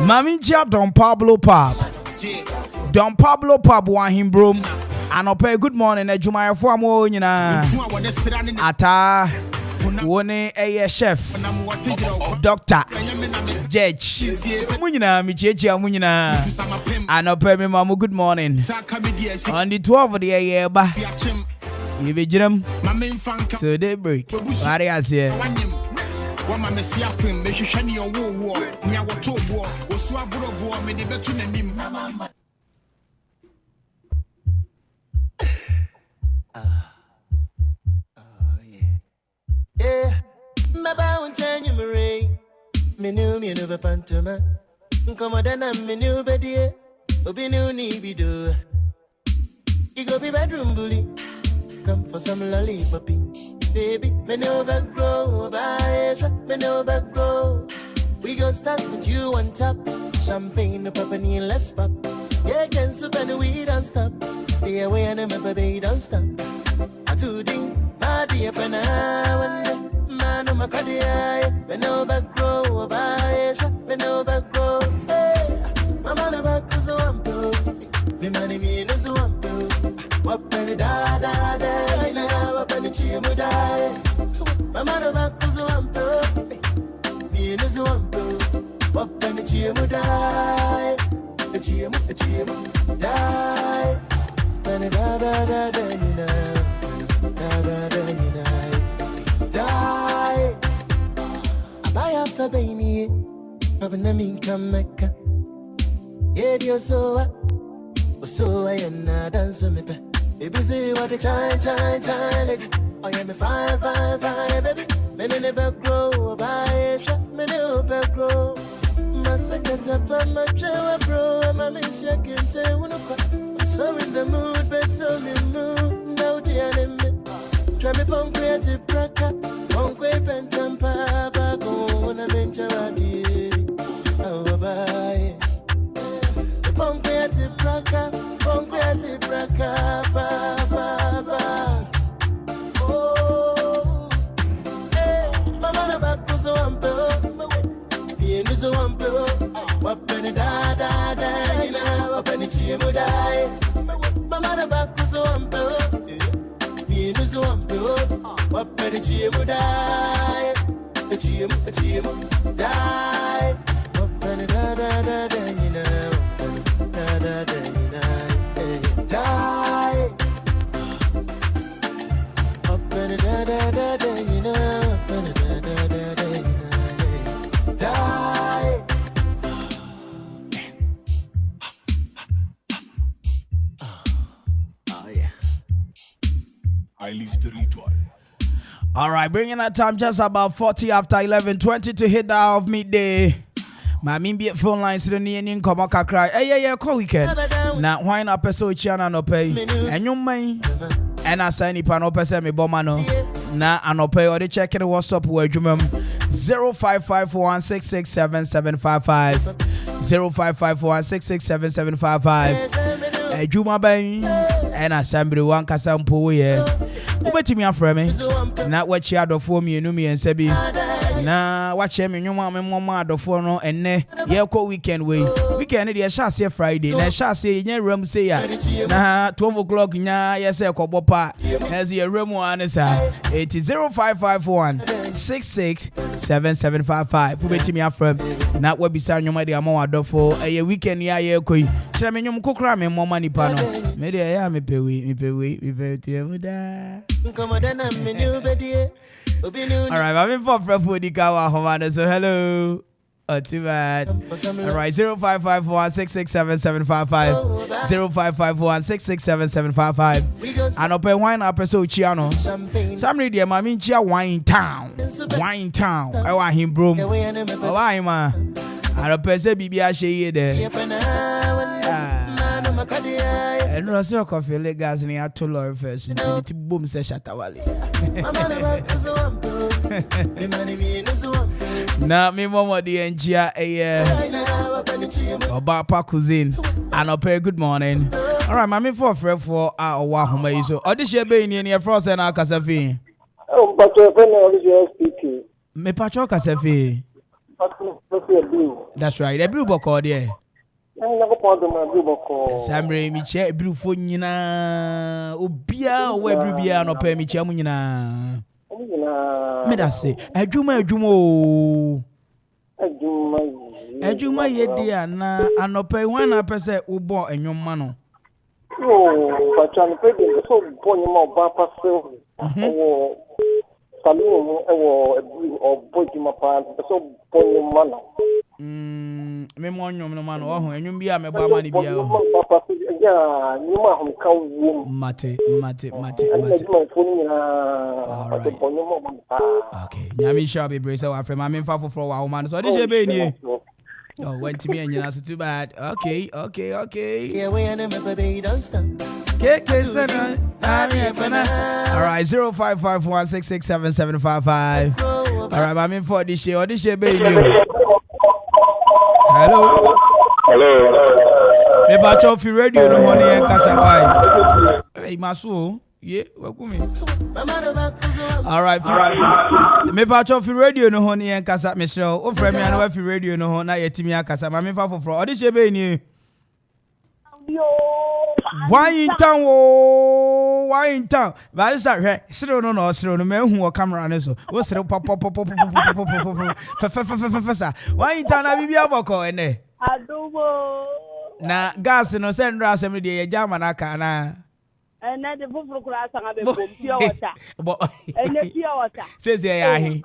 Mami Chia Don Pablo Pab. Don Pablo Pab wa him bro. Anope good morning Adwuma fo amo nyina. Ata woni chef. Doctor. Judge. Munyina mi chechi amunyina. Anope me mamu good morning. On the 12 of the year ba. You be jam. To the break. What is here? Wama mesia film me hwehwe ne owo nya woto bo osu aburo me de betu nanim Maba untanya mure menu be pantoma nkomoda na menu bedie obi nu ni bido you go be bedroom bully come for some lollipopi baby, me no back grow, me no back grow. We gon' start with you on top. Champagne, the pop and let's pop. Yeah, can soup and we don't stop. The way I never baby don't stop. I do ding, my dear pena, man on my cardia. Me no back grow, me no back grow. Hey, my man back cause I'm pro. Me money me no so I'm pro. What penny da da da, I know what penny chimu da. My man back cause I'm pro. Me no so I'm pro. What penny chimu da. Chimu da. Penny da da da da ni na. Da da da ni na. Da. Abaya fa beni. Abana min kameka. Yedio so. So I am not dancing me. Baby, say what the chine lady. I am a fine, baby. Me never grow, buy shop, me never grow. My second up on my chair, bro. I'm a miss you can tell. I'm so in the mood, but so in the mood. Now the enemy. Try me punk creative bracket. Punk whip and tampa. Back on a venture at the oh, bye. Punk creative bracket. Punk creative bracket. Bye. Highly spiritual. All right, bringing that time just about 40 after 11, 20 to hit the hour of midday. My be phone lines to the near come on cry. Hey, call weekend. Now, why not person Chiana no pay? And you may and I sign it pan open me bomano. Now, I no pay or the check in the WhatsApp word you 055416677755 055416677755 Adwuma bang and I somebody one kasampo yeah. Ubetimi afre me na wachi adofo mienu mi ensabi na wache me nwuma me moma adofo no enne ye ko weekend we weekend dey shase Friday na shase nya ram say ya na 12 o'clock nya yese kobo pa na ze ram anesa 0551667755 ubetimi afre na wabisa nwuma dey ama adofo eye weekend ya ye koi kire me nwum kokra me moma nipa no me dey ya me pewe tie muda. Alright, I'm in for Freddy Kawa Homana, so hello. Too bad. Alright, 0551667755 0551667755 and open wine episode Chiano. Some radio mami chia wine town. I want him broom. Oh, I man. And open say bibi ashe there. And Rosso coffee leg gas in a toller first until it boom says Shatawali. Now, me mama the NGA Obapa cousin and a pay good morning. All right, mammy for Fred for our Wahoma. So, audition being in your frost and our Casafi. Oh, but your friend is speaking. Me Pacho Casafi. That's right, a blue book or there. Samre mi che brufo nyina obia we brubia no pa mi che mu nyina me da se adwuma ye dia na anopa wan apese ubo enwoma no Pachan pedi so bonye mo ba passe o salon o boji ma pa so bonye mana me mo nyom no man o ho enwum bia me ba mani bia o ya nyuma hom ka wo mate okay nyami sha be brace wa afre ma me fa foforo wa woman so dey be ni oh went to me and you so too bad okay yeah we and me baby don't stop all right 0551667755 all right ma me for this show be ni hello me ba cho fi radio no ho ne kasa why hey maso yeah welcome. All right. Me pa cho fi radio no ho ne kasa me show o frame me na fi radio no ho na yetimi akasa ma me fa foforo odi she be ni why in town ba isa hwe siro no me hu o camera ne so o siro pop fa why in town na bibia boko ene adubo na gas no send asem de ye jama na ka na ene de fufuru kura sanga be bom pure water ene pure water says ya hi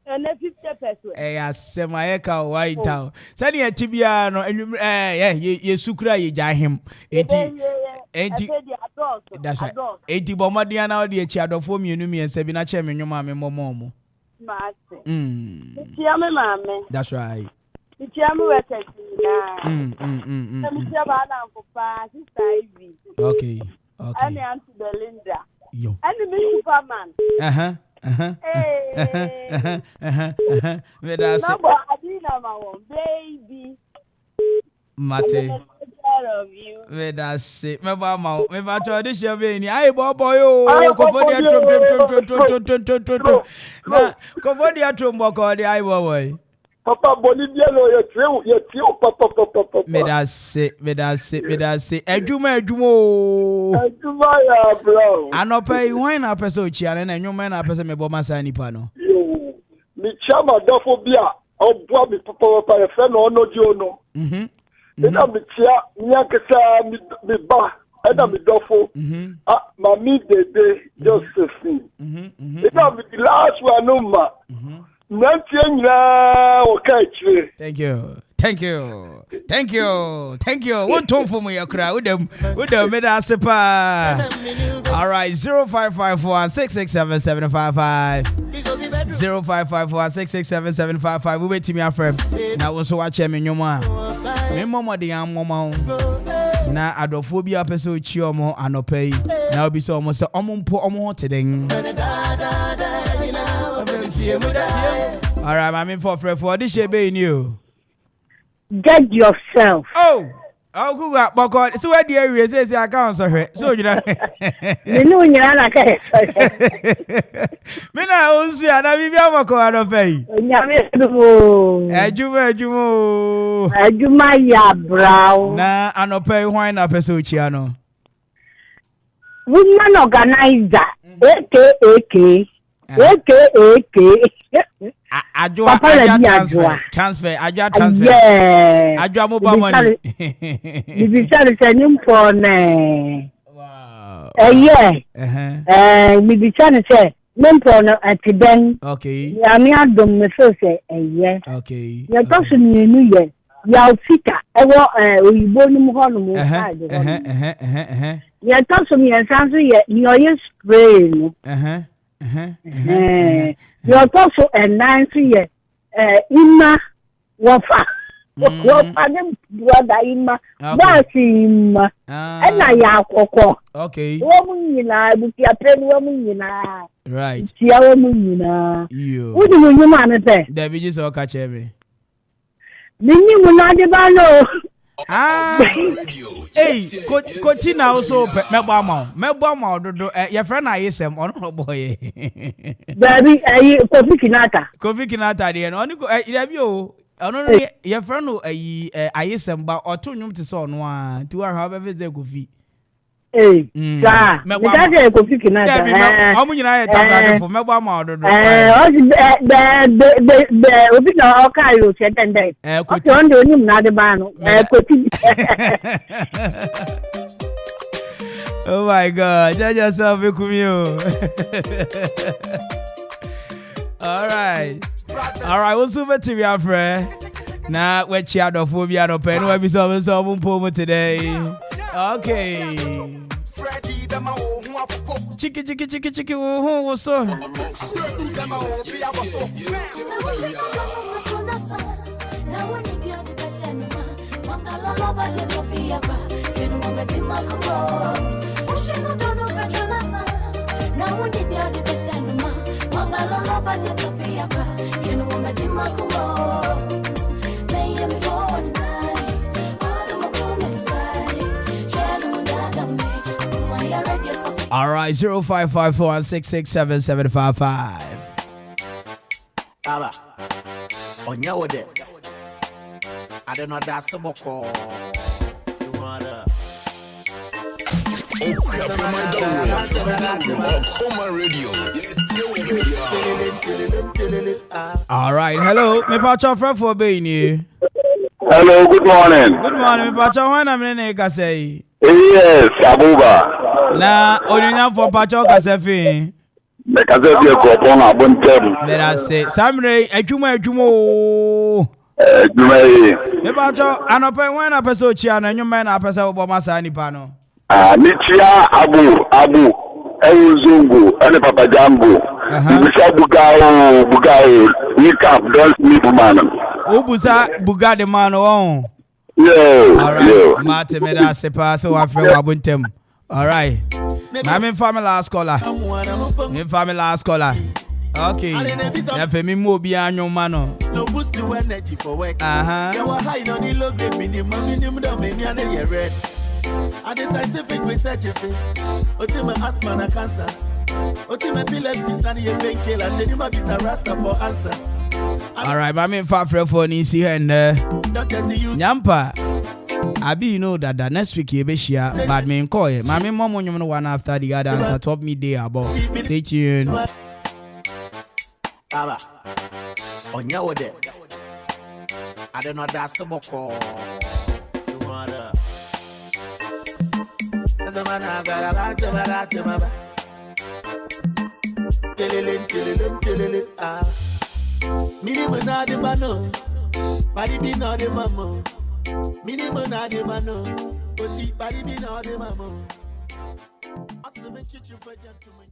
ene 50% ya sema ye ka why town sani ya tibia no ye sukura ye jahim enti that's right enti bomadia na odi echi adofo mienu miense bi na che me nwoma me momo mate tia me mame that's right tia me wete na tia ba na mpopa sister Ivy okay and Auntie Belinda yo and me Superman me da say adina ma won baby mate me da say me ba to this year be ni ai boy yo ko for dia trom na ko for dia trom ko dia ai boy Papa Bolivia no you papa. Me that say. Adwuma. Adwuma ya bro. Anope why na person chia na enwuma na person me bo masa nipa no. Yo. Me chama dofo bia obua me papa e fe no no di ono. Ina me chia nyakesa me ba. Ina me dofo. Mami Dede Josephine. Ina me the last one no ma. Thank you. One tone for me, crowd. With them, made us a all right, 0551 667 0551 667 we wait to me, our friend. Now, also watch him in your man. Me mama, the young mama. Na adophobia episode chiomo anope. Now be so almost omo today. All right, I'm in for this should be new. Get yourself. Oh, Google, but so where the area says I can't so you know. You know you're like me na onsu ya na bibia mako anope. Adwuma ya brow. Na anope hwan na person chia no. Woman organizer, A.K.A. Adwuma transfer. Yeah. Adwuma mobile money. Bibi sare senyum for ne. Wow. Bibi sare se mempo no atiden. Okay. Ya mi adom me so se Okay. Ya to so ni ye. Ya ofika ewo oyibo ni mu ho no mu side. Ya to so mi ensanso ye ni oye spray no. Your also a nice year, Ima Wafa. Wafa, brother Ima, Basim, and I yakoko. Okay. Woman, you know, with your pen woman, you know. Right. Your woman, you know. You. What do you man say? The videos all catch every. Mini will not debano. Hey, Coaching also Mebama, your friend I is him on boy. Baby, Kofi Kinata, and only go, I don't know your friend I is him, but or 2 room to son 1 2 however they go feet. Hey, sir, that's a Kofi Kinata. How many I talk for Mebama? The original Cairo said, and they don't do him not the ban. Oh my God, judge yourself, you. All right, what's over to your friend? Now, we're chat of phobia no pen, we'll be solving poem today. Okay. Chicky, what's up? All right, 0554 667 755. Aba, onya wode. I don't know that's some call. All right, hello, me pacha friend for being here. Hello, good morning. Good morning, me pacha when I'm in a say. Yes, Abuba. Na onyanya for pacha kasefi. Me kasefi ko pon abontem. Let us say Samre Adwuma. Me pacha anope when apeso chia na nyuma na apesa obo masa nipa no. Nichia Abu Zungu and Papa Jambo. Busa Bugao, we come, don't sleep, man. Ubusa Buga the man on. Yeah. All right, Martin, me da se pass so I feel abuntem. All right. I'm in family last caller. Okay. Yeah, for me more be on your man. No boost the energy for work. You are high on the low grade minimum domain red. And the scientific research is ultimate asthma and cancer. Ultimate epilepsy and your painkiller. Tell you might be a rasta for answer. All right, but I'm far from phone easy and Nyampa. Abi, you know that next week you be share, but me call it. My mom on you one after the other answer top me day about. Stay tuned. Baba, on your day. I don't know that's some more. As a man, I got a lot of my minimum na de mano, body be na de mamo. Minimum na de mano, body be na de mamo. I see me chichu for gentlemen.